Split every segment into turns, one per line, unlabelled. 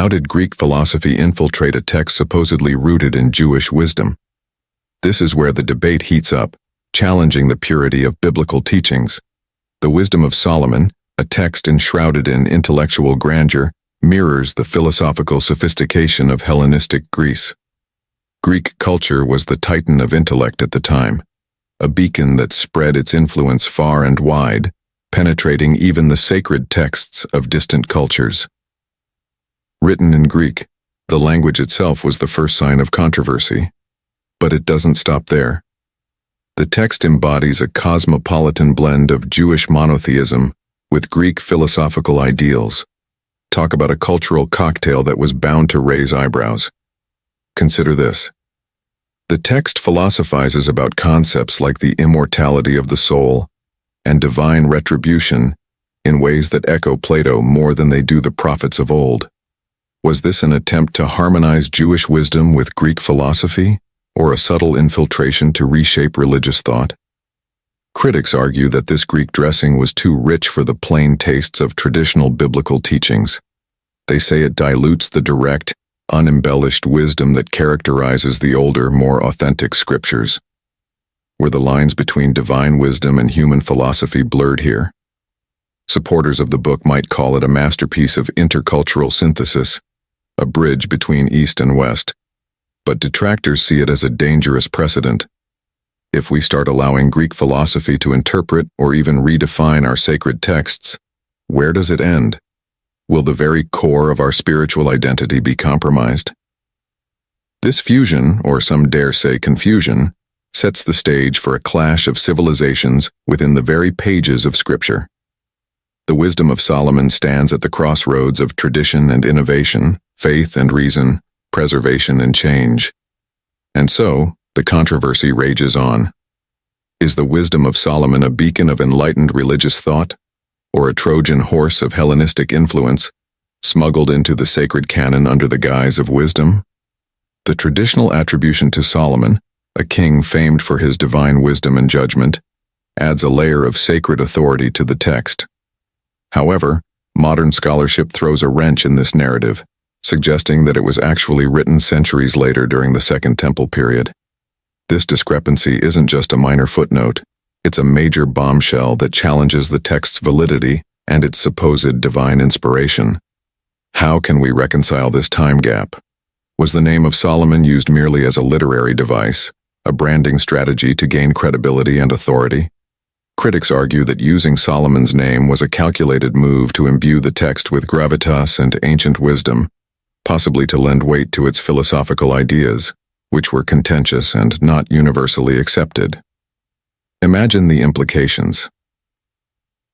How did Greek philosophy infiltrate a text supposedly rooted in Jewish wisdom? This is where the debate heats up, challenging the purity of biblical teachings. The Wisdom of Solomon, a text enshrouded in intellectual grandeur, mirrors the philosophical sophistication of Hellenistic Greece. Greek culture was the titan of intellect at the time, a beacon that spread its influence far and wide, penetrating even the sacred texts of distant cultures. Written in Greek, the language itself was the first sign of controversy. But it doesn't stop there. The text embodies a cosmopolitan blend of Jewish monotheism with Greek philosophical ideals. Talk about a cultural cocktail that was bound to raise eyebrows. Consider this. The text philosophizes about concepts like the immortality of the soul and divine retribution in ways that echo Plato more than they do the prophets of old. Was this an attempt to harmonize Jewish wisdom with Greek philosophy, or a subtle infiltration to reshape religious thought? Critics argue that this Greek dressing was too rich for the plain tastes of traditional biblical teachings. They say it dilutes the direct, unembellished wisdom that characterizes the older, more authentic scriptures. Were the lines between divine wisdom and human philosophy blurred here? Supporters of the book might call it a masterpiece of intercultural synthesis, a bridge between East and West. But detractors see it as a dangerous precedent. If we start allowing Greek philosophy to interpret or even redefine our sacred texts, where does it end? Will the very core of our spiritual identity be compromised? This fusion, or some dare say confusion, sets the stage for a clash of civilizations within the very pages of Scripture. The Wisdom of Solomon stands at the crossroads of tradition and innovation, faith and reason, preservation and change. And so, the controversy rages on. Is the Wisdom of Solomon a beacon of enlightened religious thought, or a Trojan horse of Hellenistic influence, smuggled into the sacred canon under the guise of wisdom? The traditional attribution to Solomon, a king famed for his divine wisdom and judgment, adds a layer of sacred authority to the text. However, modern scholarship throws a wrench in this narrative, suggesting that it was actually written centuries later during the Second Temple period. This discrepancy isn't just a minor footnote, it's a major bombshell that challenges the text's validity and its supposed divine inspiration. How can we reconcile this time gap? Was the name of Solomon used merely as a literary device, a branding strategy to gain credibility and authority? Critics argue that using Solomon's name was a calculated move to imbue the text with gravitas and ancient wisdom, possibly to lend weight to its philosophical ideas, which were contentious and not universally accepted. Imagine the implications.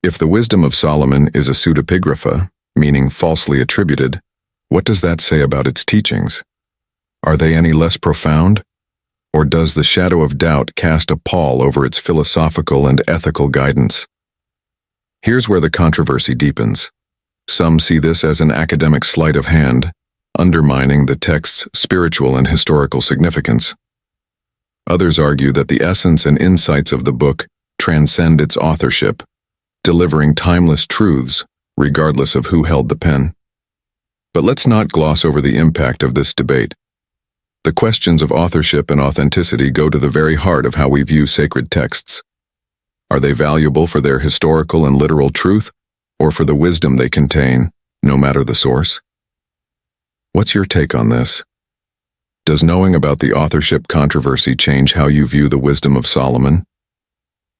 If the Wisdom of Solomon is a pseudepigrapha, meaning falsely attributed, what does that say about its teachings? Are they any less profound? Or does the shadow of doubt cast a pall over its philosophical and ethical guidance? Here's where the controversy deepens. Some see this as an academic sleight of hand, undermining the text's spiritual and historical significance. Others argue that the essence and insights of the book transcend its authorship, delivering timeless truths regardless of who held the pen. But let's not gloss over the impact of this debate. The questions of authorship and authenticity go to the very heart of how we view sacred texts. Are they valuable for their historical and literal truth, or for the wisdom they contain, no matter the source? What's your take on this? Does knowing about the authorship controversy change how you view the Wisdom of Solomon?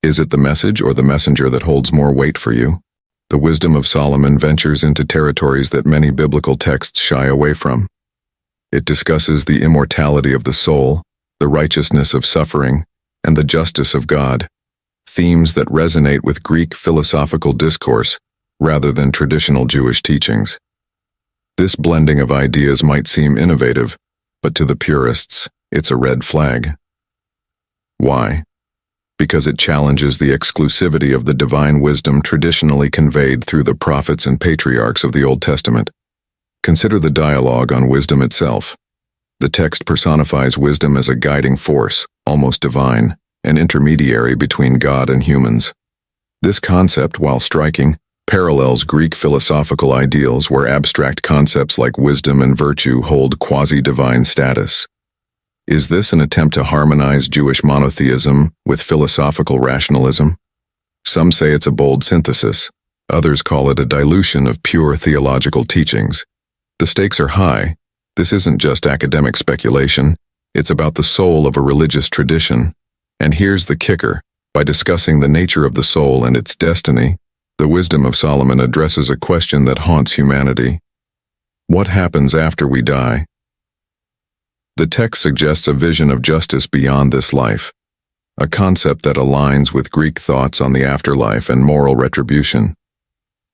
Is it the message or the messenger that holds more weight for you? The Wisdom of Solomon ventures into territories that many biblical texts shy away from. It discusses the immortality of the soul, the righteousness of suffering, and the justice of God, themes that resonate with Greek philosophical discourse rather than traditional Jewish teachings. This blending of ideas might seem innovative, but to the purists, it's a red flag. Why? Because it challenges the exclusivity of the divine wisdom traditionally conveyed through the prophets and patriarchs of the Old Testament. Consider the dialogue on wisdom itself. The text personifies wisdom as a guiding force, almost divine, an intermediary between God and humans. This concept, while striking, parallels Greek philosophical ideals where abstract concepts like wisdom and virtue hold quasi-divine status. Is this an attempt to harmonize Jewish monotheism with philosophical rationalism? Some say it's a bold synthesis. Others call it a dilution of pure theological teachings. The stakes are high. This isn't just academic speculation. It's about the soul of a religious tradition. And here's the kicker. By discussing the nature of the soul and its destiny, the Wisdom of Solomon addresses a question that haunts humanity. What happens after we die? The text suggests a vision of justice beyond this life, a concept that aligns with Greek thoughts on the afterlife and moral retribution.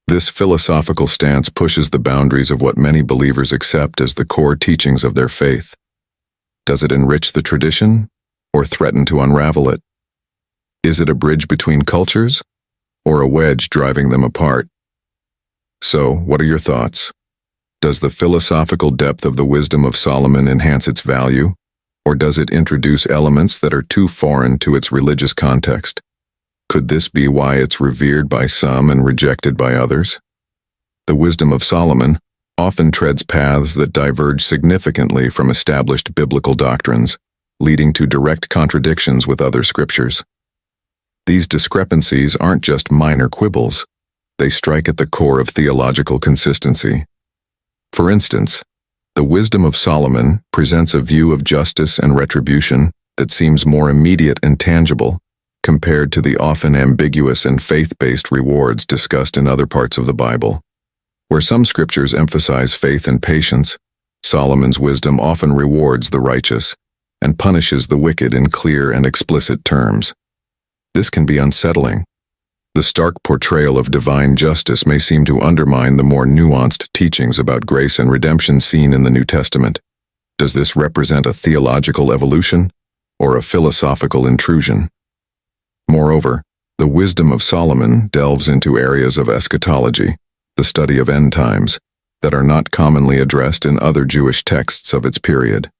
This philosophical stance pushes the boundaries of what many believers accept as the core teachings of their faith. Does it enrich the tradition, or threaten to unravel it? Is it a bridge between cultures, or a wedge driving them apart? So, what are your thoughts? Does the philosophical depth of the Wisdom of Solomon enhance its value, or does it introduce elements that are too foreign to its religious context? Could this be why it's revered by some and rejected by others? The Wisdom of Solomon often treads paths that diverge significantly from established biblical doctrines, leading to direct contradictions with other scriptures. These discrepancies aren't just minor quibbles. They strike at the core of theological consistency. For instance, the Wisdom of Solomon presents a view of justice and retribution that seems more immediate and tangible compared to the often ambiguous and faith-based rewards discussed in other parts of the Bible. Where some scriptures emphasize faith and patience, Solomon's wisdom often rewards the righteous and punishes the wicked in clear and explicit terms. This can be unsettling. The stark portrayal of divine justice may seem to undermine the more nuanced teachings about grace and redemption seen in the New Testament. Does this represent a theological evolution or a philosophical intrusion? Moreover, the Wisdom of Solomon delves into areas of eschatology, the study of end times, that are not commonly addressed in other Jewish texts of its period.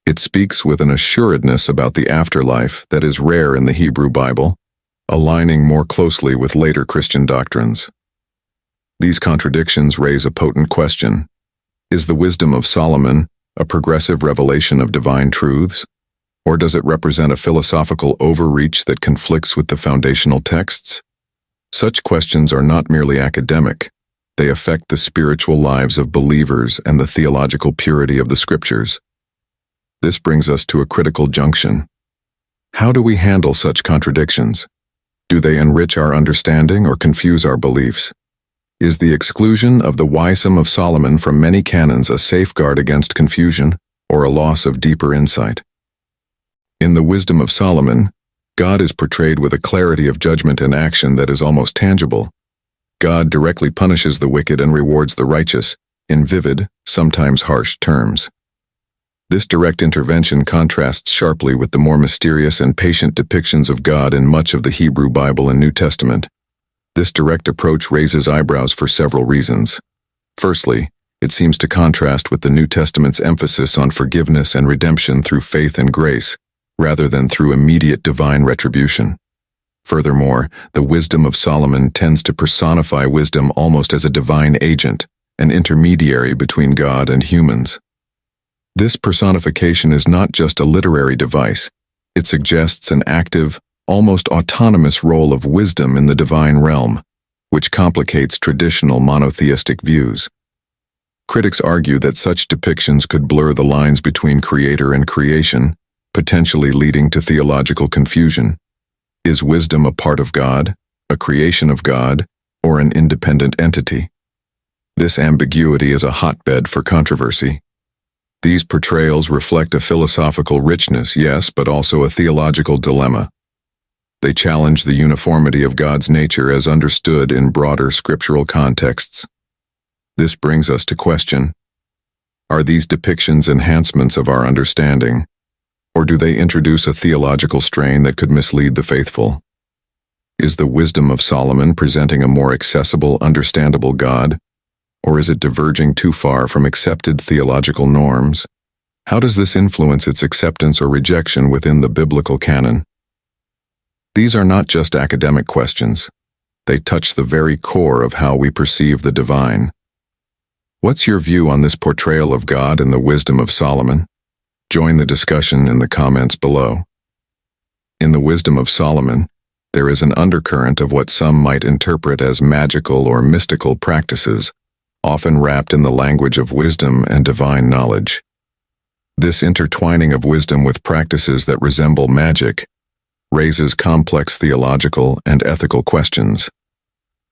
It speaks with an assuredness about the afterlife that is rare in the Hebrew Bible, aligning more closely with later Christian doctrines. These contradictions raise a potent question. Is the Wisdom of Solomon a progressive revelation of divine truths, or does it represent a philosophical overreach that conflicts with the foundational texts? Such questions are not merely academic. They affect the spiritual lives of believers and the theological purity of the scriptures. This brings us to a critical junction. How do we handle such contradictions? Do they enrich our understanding or confuse our beliefs? Is the exclusion of the Wisdom of Solomon from many canons a safeguard against confusion or a loss of deeper insight? In the Wisdom of Solomon, God is portrayed with a clarity of judgment and action that is almost tangible. God directly punishes the wicked and rewards the righteous in vivid, sometimes harsh terms. This direct intervention contrasts sharply with the more mysterious and patient depictions of God in much of the Hebrew Bible and New Testament. This direct approach raises eyebrows for several reasons. Firstly, it seems to contrast with the New Testament's emphasis on forgiveness and redemption through faith and grace, rather than through immediate divine retribution. Furthermore, the Wisdom of Solomon tends to personify wisdom almost as a divine agent, an intermediary between God and humans. This personification is not just a literary device. It suggests an active, almost autonomous role of wisdom in the divine realm, which complicates traditional monotheistic views. Critics argue that such depictions could blur the lines between creator and creation, potentially leading to theological confusion. Is wisdom a part of God, a creation of God, or an independent entity? This ambiguity is a hotbed for controversy. These portrayals reflect a philosophical richness, yes, but also a theological dilemma. They challenge the uniformity of God's nature as understood in broader scriptural contexts. This brings us to question: are these depictions enhancements of our understanding, or do they introduce a theological strain that could mislead the faithful? Is the Wisdom of Solomon presenting a more accessible, understandable God, or is it diverging too far from accepted theological norms? How does this influence its acceptance or rejection within the biblical canon? These are not just academic questions. They touch the very core of how we perceive the divine. What's your view on this portrayal of God and the wisdom of Solomon? Join the discussion in the comments below. In the wisdom of Solomon, there is an undercurrent of what some might interpret as magical or mystical practices, often wrapped in the language of wisdom and divine knowledge. This intertwining of wisdom with practices that resemble magic raises complex theological and ethical questions.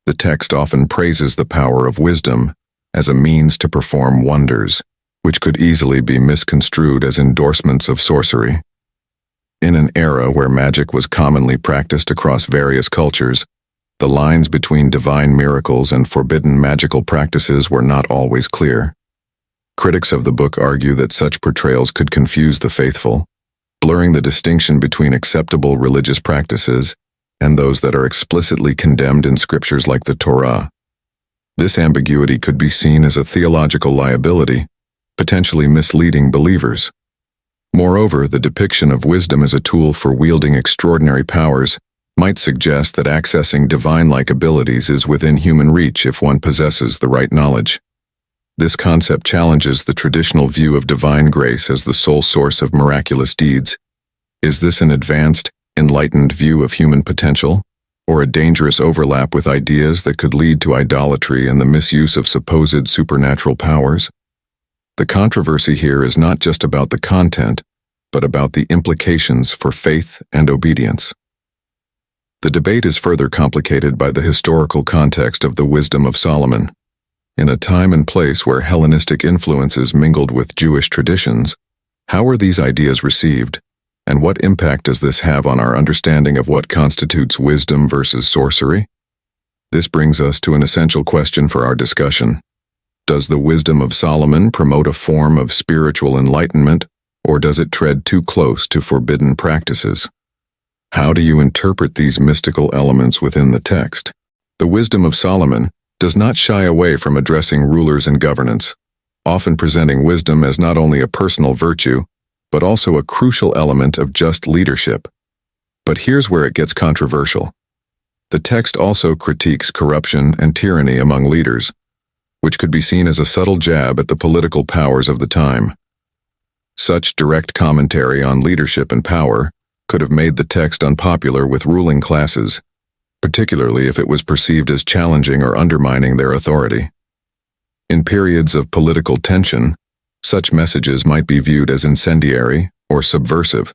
The text often praises the power of wisdom as a means to perform wonders, which could easily be misconstrued as endorsements of sorcery. In an era where magic was commonly practiced across various cultures, the lines between divine miracles and forbidden magical practices were not always clear. Critics of the book argue that such portrayals could confuse the faithful, blurring the distinction between acceptable religious practices and those that are explicitly condemned in scriptures like the Torah. This ambiguity could be seen as a theological liability, potentially misleading believers. Moreover, the depiction of wisdom as a tool for wielding extraordinary powers might suggest that accessing divine-like abilities is within human reach if one possesses the right knowledge. This concept challenges the traditional view of divine grace as the sole source of miraculous deeds. Is this an advanced, enlightened view of human potential, or a dangerous overlap with ideas that could lead to idolatry and the misuse of supposed supernatural powers? The controversy here is not just about the content, but about the implications for faith and obedience. The debate is further complicated by the historical context of the wisdom of Solomon. In a time and place where Hellenistic influences mingled with Jewish traditions, how were these ideas received, and what impact does this have on our understanding of what constitutes wisdom versus sorcery? This brings us to an essential question for our discussion. Does the wisdom of Solomon promote a form of spiritual enlightenment, or does it tread too close to forbidden practices? How do you interpret these mystical elements within the text? The wisdom of Solomon does not shy away from addressing rulers and governance, often presenting wisdom as not only a personal virtue, but also a crucial element of just leadership. But here's where it gets controversial. The text also critiques corruption and tyranny among leaders, which could be seen as a subtle jab at the political powers of the time. Such direct commentary on leadership and power could have made the text unpopular with ruling classes, particularly if it was perceived as challenging or undermining their authority. In periods of political tension, such messages might be viewed as incendiary or subversive.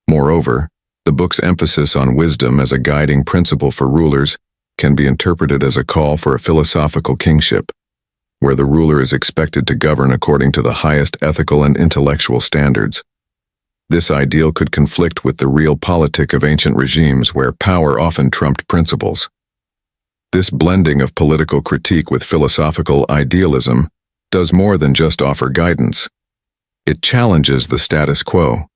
Moreover, the book's emphasis on wisdom as a guiding principle for rulers can be interpreted as a call for a philosophical kingship, where the ruler is expected to govern according to the highest ethical and intellectual standards. This ideal could conflict with the realpolitik of ancient regimes where power often trumped principles. This blending of political critique with philosophical idealism does more than just offer guidance. It challenges the status quo.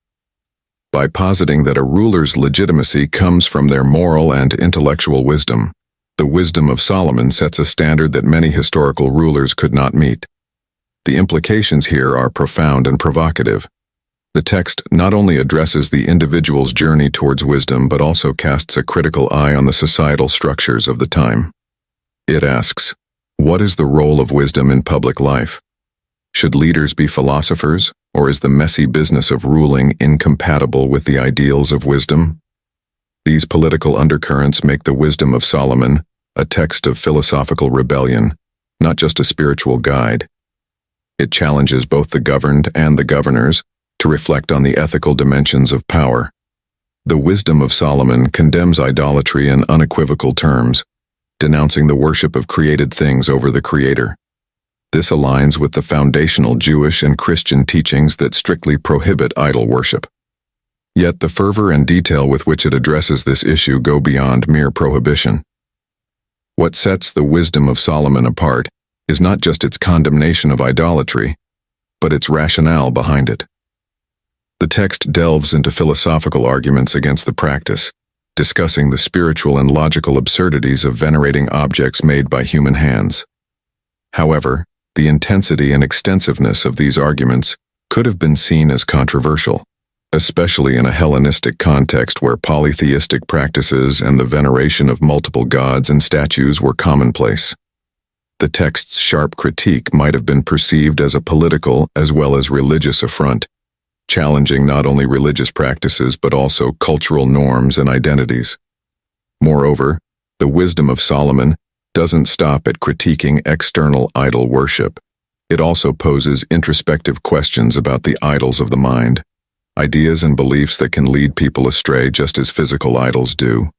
By positing that a ruler's legitimacy comes from their moral and intellectual wisdom, the wisdom of Solomon sets a standard that many historical rulers could not meet. The implications here are profound and provocative. The text not only addresses the individual's journey towards wisdom but also casts a critical eye on the societal structures of the time. It asks, what is the role of wisdom in public life? Should leaders be philosophers, or is the messy business of ruling incompatible with the ideals of wisdom? These political undercurrents make the wisdom of Solomon a text of philosophical rebellion, not just a spiritual guide. It challenges both the governed and the governors to reflect on the ethical dimensions of power. The wisdom of Solomon condemns idolatry in unequivocal terms, denouncing the worship of created things over the Creator. This aligns with the foundational Jewish and Christian teachings that strictly prohibit idol worship. Yet the fervor and detail with which it addresses this issue go beyond mere prohibition. What sets the wisdom of Solomon apart is not just its condemnation of idolatry, but its rationale behind it. The text delves into philosophical arguments against the practice, discussing the spiritual and logical absurdities of venerating objects made by human hands. However, the intensity and extensiveness of these arguments could have been seen as controversial. especially in a Hellenistic context where polytheistic practices and the veneration of multiple gods and statues were commonplace. The text's sharp critique might have been perceived as a political as well as religious affront, challenging not only religious practices but also cultural norms and identities. Moreover, the Wisdom of Solomon doesn't stop at critiquing external idol worship. It also poses introspective questions about the idols of the mind, ideas and beliefs that can lead people astray just as physical idols do.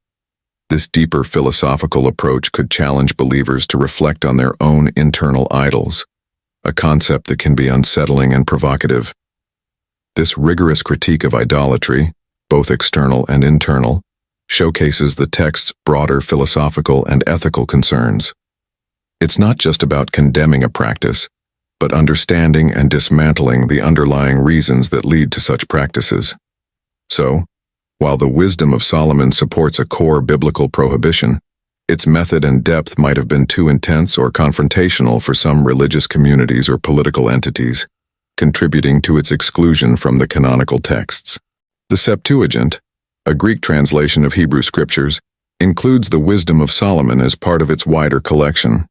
This deeper philosophical approach could challenge believers to reflect on their own internal idols, a concept that can be unsettling and provocative. This rigorous critique of idolatry, both external and internal, showcases the text's broader philosophical and ethical concerns. It's not just about condemning a practice, but understanding and dismantling the underlying reasons that lead to such practices. So, while the Wisdom of Solomon supports a core biblical prohibition, its method and depth might have been too intense or confrontational for some religious communities or political entities, contributing to its exclusion from the canonical texts. The Septuagint, a Greek translation of Hebrew scriptures, includes the Wisdom of Solomon as part of its wider collection.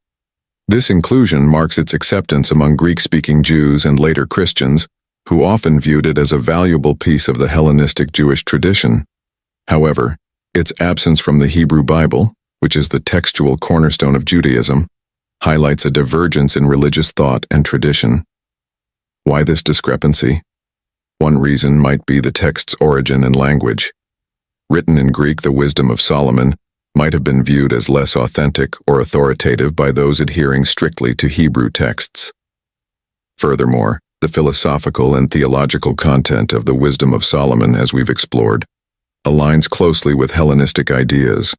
This inclusion marks its acceptance among Greek-speaking Jews and later Christians, who often viewed it as a valuable piece of the Hellenistic Jewish tradition. However, its absence from the Hebrew Bible, which is the textual cornerstone of Judaism, highlights a divergence in religious thought and tradition. Why this discrepancy? One reason might be the text's origin and language. Written in Greek, the Wisdom of Solomon might have been viewed as less authentic or authoritative by those adhering strictly to Hebrew texts. Furthermore, the philosophical and theological content of the Wisdom of Solomon, as we've explored, aligns closely with Hellenistic ideas,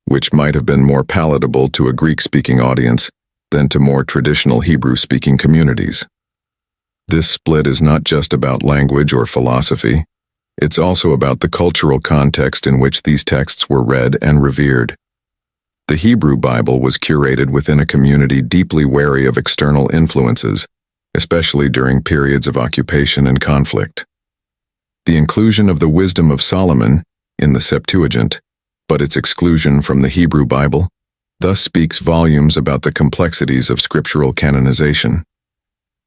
which might have been more palatable to a Greek-speaking audience than to more traditional Hebrew-speaking communities. This split is not just about language or philosophy. It's also about the cultural context in which these texts were read and revered. The Hebrew Bible was curated within a community deeply wary of external influences, especially during periods of occupation and conflict. The inclusion of the Wisdom of Solomon in the Septuagint, but its exclusion from the Hebrew Bible, thus speaks volumes about the complexities of scriptural canonization.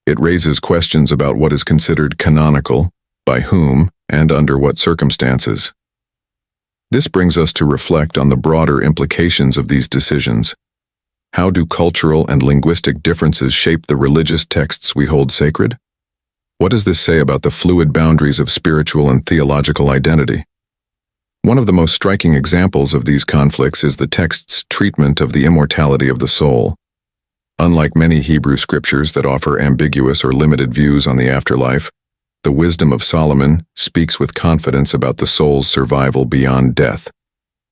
It raises questions about what is considered canonical, by whom, and under what circumstances. This brings us to reflect on the broader implications of these decisions. How do cultural and linguistic differences shape the religious texts we hold sacred? What does this say about the fluid boundaries of spiritual and theological identity? One of the most striking examples of these conflicts is the text's treatment of the immortality of the soul. Unlike many Hebrew scriptures that offer ambiguous or limited views on the afterlife, the Wisdom of Solomon speaks with confidence about the soul's survival beyond death.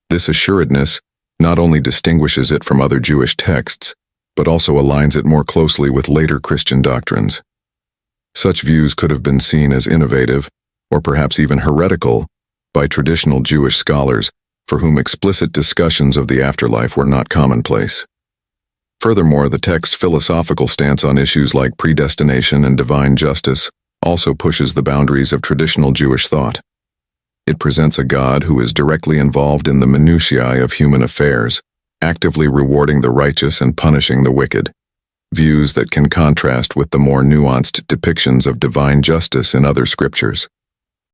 This assuredness not only distinguishes it from other Jewish texts, but also aligns it more closely with later Christian doctrines. Such views could have been seen as innovative, or perhaps even heretical, by traditional Jewish scholars, for whom explicit discussions of the afterlife were not commonplace. Furthermore, the text's philosophical stance on issues like predestination and divine justice also pushes the boundaries of traditional Jewish thought. It presents a God who is directly involved in the minutiae of human affairs, actively rewarding the righteous and punishing the wicked, views that can contrast with the more nuanced depictions of divine justice in other scriptures.